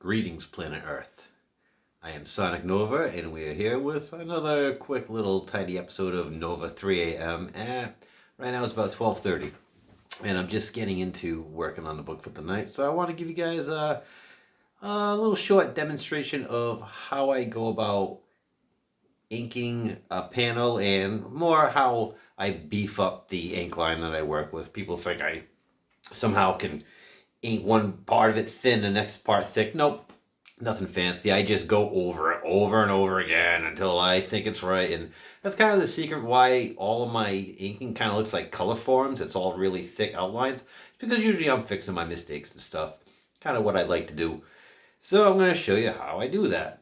Greetings, planet Earth. I am Sonic Nova, and we are here with another quick little tiny episode of Nova 3 a.m. Right now it's about 12:30, and I'm just getting into working on the book for the night. So I want to give you guys a little short demonstration of how I go about inking a panel, and more how I beef up the ink line that I work with. People think I somehow can ink one part of it thin, the next part thick. Nope, nothing fancy. I just go over it over and over again until I think it's right. And that's kind of the secret why all of my inking kind of looks like color forms. It's all really thick outlines. It's because usually I'm fixing my mistakes and stuff. Kind of what I like to do. So I'm going to show you how I do that.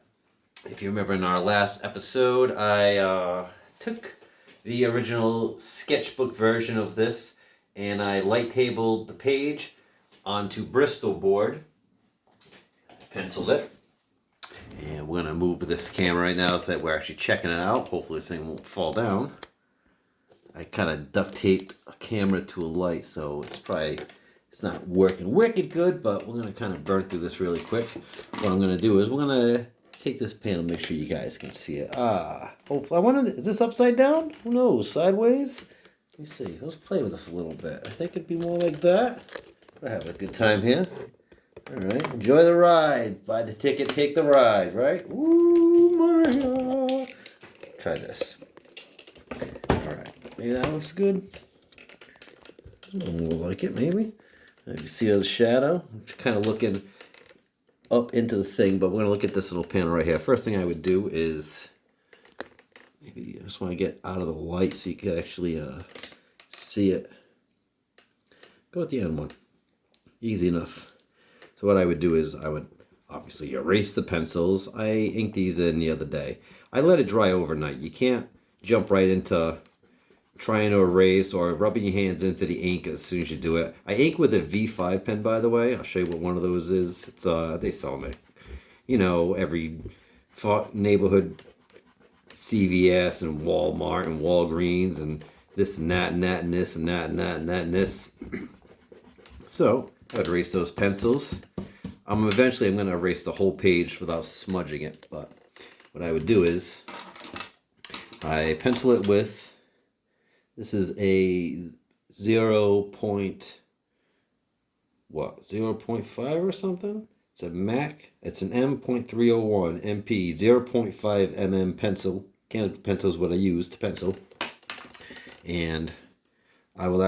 If you remember in our last episode, I took the original sketchbook version of this and I light tabled the page onto Bristol board, penciled it, and we're going to move this camera right now so that we're actually checking it out. Hopefully this thing won't fall down. I kind of duct taped a camera to a light, so it's not working wicked good, but we're going to kind of burn through this really quick. What I'm going to do is we're going to take this panel, make sure you guys can see it. Hopefully, I wonder, is this upside down? Who knows, sideways? Let me see, let's play with this a little bit. I think it'd be more like that. We're having a good time here. All right, enjoy the ride. Buy the ticket, take the ride, right? Woo, Maria. Try this. All right, maybe that looks good. We'll like it, maybe. You see the shadow? I'm kind of looking up into the thing, but we're going to look at this little panel right here. First thing I would do is, maybe I just want to get out of the light so you can actually see it. Go with the end one. Easy enough. So what I would do is I would obviously erase the pencils. I inked these in the other day. I let it dry overnight. You can't jump right into trying to erase or rubbing your hands into the ink as soon as you do it. I ink with a V5 pen, by the way. I'll show you what one of those is. It's they sell them at, every neighborhood CVS and Walmart and Walgreens and this and that and that and this and that and that and that and this. So I'd erase those pencils. Eventually I'm going to erase the whole page without smudging it, but what I would do is I pencil it with, this is a 0.5 or something? It's a MAC, it's an M.301 MP 0.5 mm pencil. Candle pencil is what I use to pencil. And I will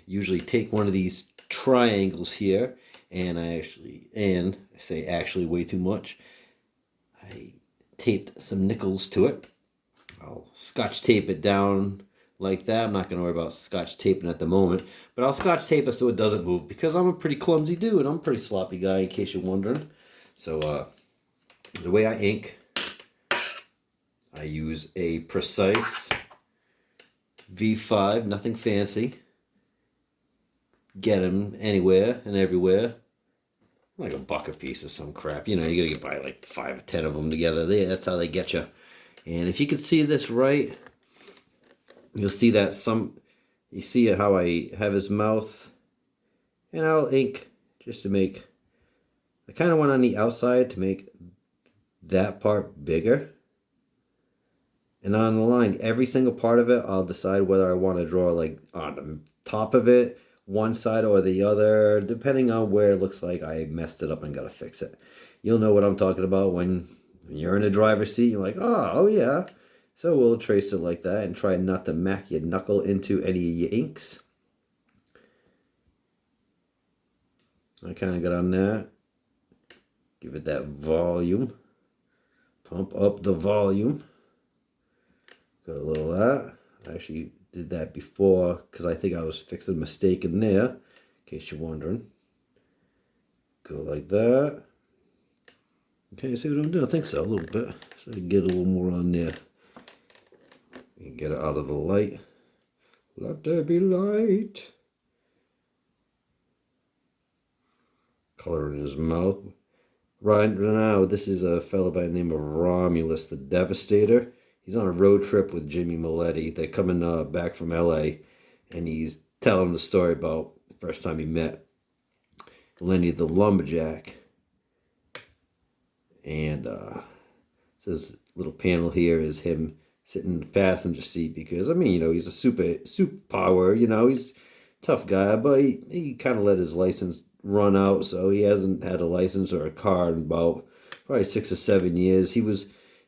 usually take one of these triangles here, and I say actually way too much. I taped some nickels to it. I'll scotch tape it down like that. I'm not going to worry about scotch taping at the moment, but I'll scotch tape it so it doesn't move because I'm a pretty clumsy dude. I'm a pretty sloppy guy, in case you're wondering. So the way I ink, I use a precise V5, nothing fancy. Get them anywhere and everywhere. Like $1 a piece of some crap. You gotta get by like 5 or 10 of them together. That's how they get you. And if you can see this right, you'll see that you see how I have his mouth. And I'll ink just to make, I kind of want on the outside to make that part bigger. And on the line, every single part of it, I'll decide whether I want to draw like on the top of it, one side or the other, depending on where it looks like I messed it up and got to fix it. You'll know what I'm talking about when you're in the driver's seat. You're like, oh yeah. So we'll trace it like that and try not to mack your knuckle into any of your inks. I kind of got on that. Give it that volume. Pump up the volume. Got a little of that. I actually did that before because I think I was fixing a mistake in there, in case you're wondering. Go like that. Okay, see what I'm doing? I think so, a little bit. So I get a little more on there. You can get it out of the light. Let there be light. Color in his mouth. Right now, this is a fellow by the name of Romulus, the Devastator. He's on a road trip with Jimmy Mulletty. They're coming back from LA, and he's telling the story about the first time he met Lenny the Lumberjack. And this little panel here is him sitting in the passenger seat because, I mean, you know, he's a superpower, you know, he's a tough guy, but he kind of let his license run out, so he hasn't had a license or a car in about probably 6 or 7 years. He was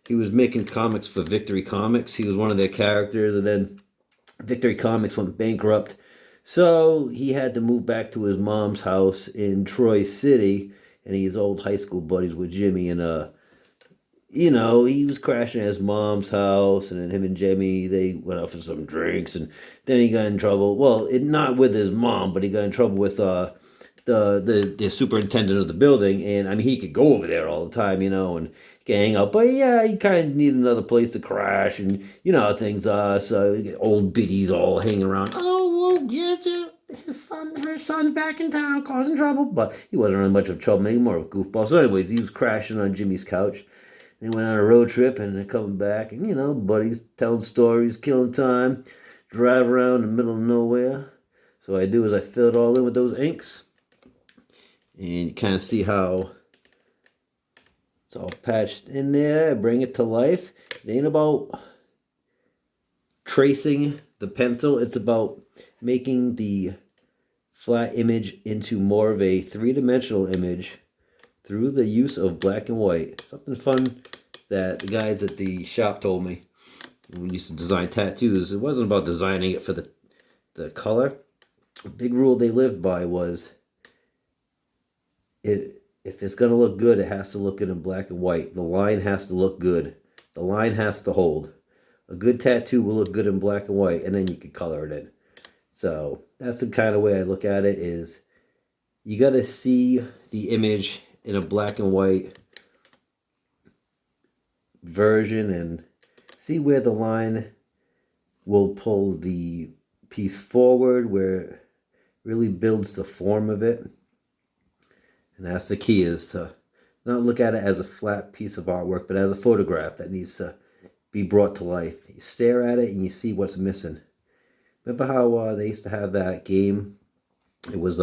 making comics for Victory Comics. He was one of their characters, and then Victory Comics went bankrupt. So he had to move back to his mom's house in Troy City, and he's old high school buddies with Jimmy. And you know, he was crashing at his mom's house, and then him and Jimmy, they went out for some drinks, and then he got in trouble. Well, not with his mom, but he got in trouble with the superintendent of the building. And I mean, he could go over there all the time, you know, and hang out. But yeah, he kind of needed another place to crash, and you know how things are. So old biddies all hanging around. Oh, well, yes, her son's back in town causing trouble. But he wasn't really much of trouble, maybe more of a goofball. So anyways, he was crashing on Jimmy's couch. They went on a road trip, and they're coming back, and you know, buddies telling stories, killing time, drive around in the middle of nowhere. So what I do is I fill it all in with those inks, and you kind of see how it's all patched in there. Bring it to life. It ain't about tracing the pencil. It's about making the flat image into more of a three-dimensional image through the use of black and white. Something fun that the guys at the shop told me when we used to design tattoos. It wasn't about designing it for the color. A big rule they lived by was if it's going to look good, it has to look good in black and white. The line has to look good. The line has to hold. A good tattoo will look good in black and white, and then you can color it in. So that's the kind of way I look at it, is you got to see the image in a black and white version and see where the line will pull the piece forward, where it really builds the form of it. And that's the key, is to not look at it as a flat piece of artwork, but as a photograph that needs to be brought to life. You stare at it and you see what's missing. Remember how they used to have that game? It was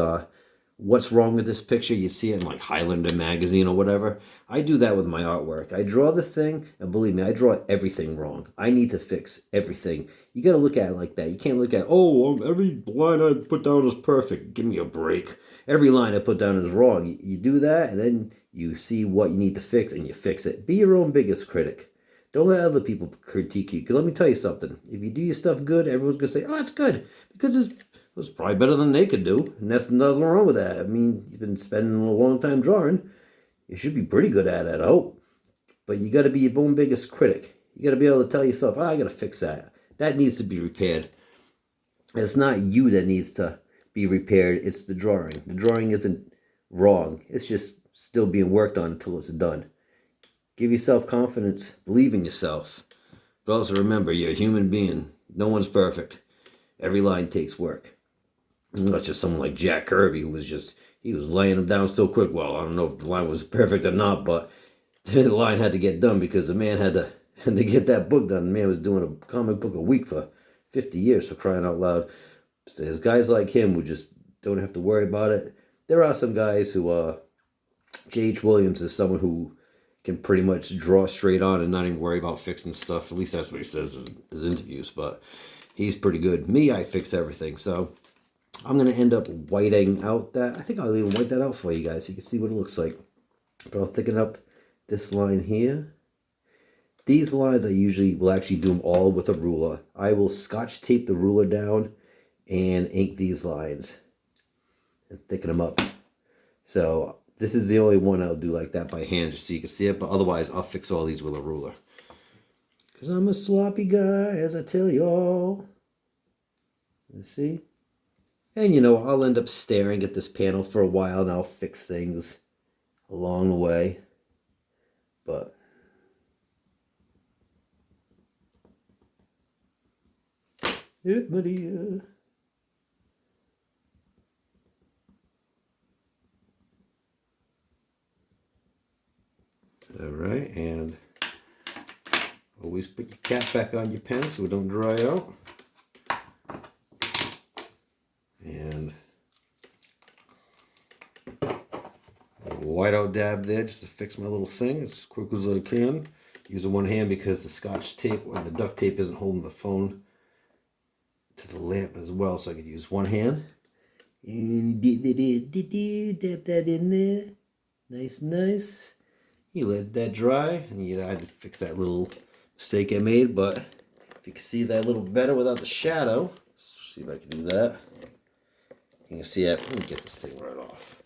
what's wrong with this picture? You see it in like Highlander magazine or whatever. I do that with my artwork. I draw the thing, and believe me, I draw everything wrong. I need to fix everything. You got to look at it like that. You can't look at, oh, every line I put down is perfect. Give me a break. Every line I put down is wrong. You do that, and then you see what you need to fix, and you fix it. Be your own biggest critic. Don't let other people critique you. Because let me tell you something. If you do your stuff good, everyone's going to say, oh, that's good. Because it's probably better than they could do. And that's nothing wrong with that. I mean, you've been spending a long time drawing. You should be pretty good at it, I hope. But you got to be your own biggest critic. You got to be able to tell yourself, oh, I got to fix that. That needs to be repaired. And it's not you that needs to be repaired. It's the drawing. The drawing isn't wrong. It's just still being worked on until it's done. Give yourself confidence. Believe in yourself. But also remember, you're a human being. No one's perfect. Every line takes work. That's just someone like Jack Kirby, who was he was laying them down so quick. Well, I don't know if the line was perfect or not, but the line had to get done because the man had to get that book done. The man was doing a comic book a week for 50 years, for crying out loud. So there's guys like him who just don't have to worry about it. There are some guys who, J.H. Williams is someone who can pretty much draw straight on and not even worry about fixing stuff. At least that's what he says in his interviews, but he's pretty good. Me, I fix everything, so I'm going to end up whiting out that. I think I'll even white that out for you guys so you can see what it looks like. But I'll thicken up this line here. These lines I usually will actually do them all with a ruler. I will scotch tape the ruler down and ink these lines and thicken them up. So this is the only one I'll do like that by hand just so you can see it. But otherwise, I'll fix all these with a ruler. Because I'm a sloppy guy, as I tell y'all. You see? And, you know, I'll end up staring at this panel for a while, and I'll fix things along the way. But yeah, Maria. All right, and always put your cap back on your pen so it don't dry out. And whiteout dab there just to fix my little thing as quick as I can. Using one hand because the scotch tape and the duct tape isn't holding the phone to the lamp as well, so I could use one hand. And dab that in there. Nice. You let that dry, and I had to fix that little mistake I made, but if you can see that a little better without the shadow, see if I can do that. You can see it. Let me get this thing right off.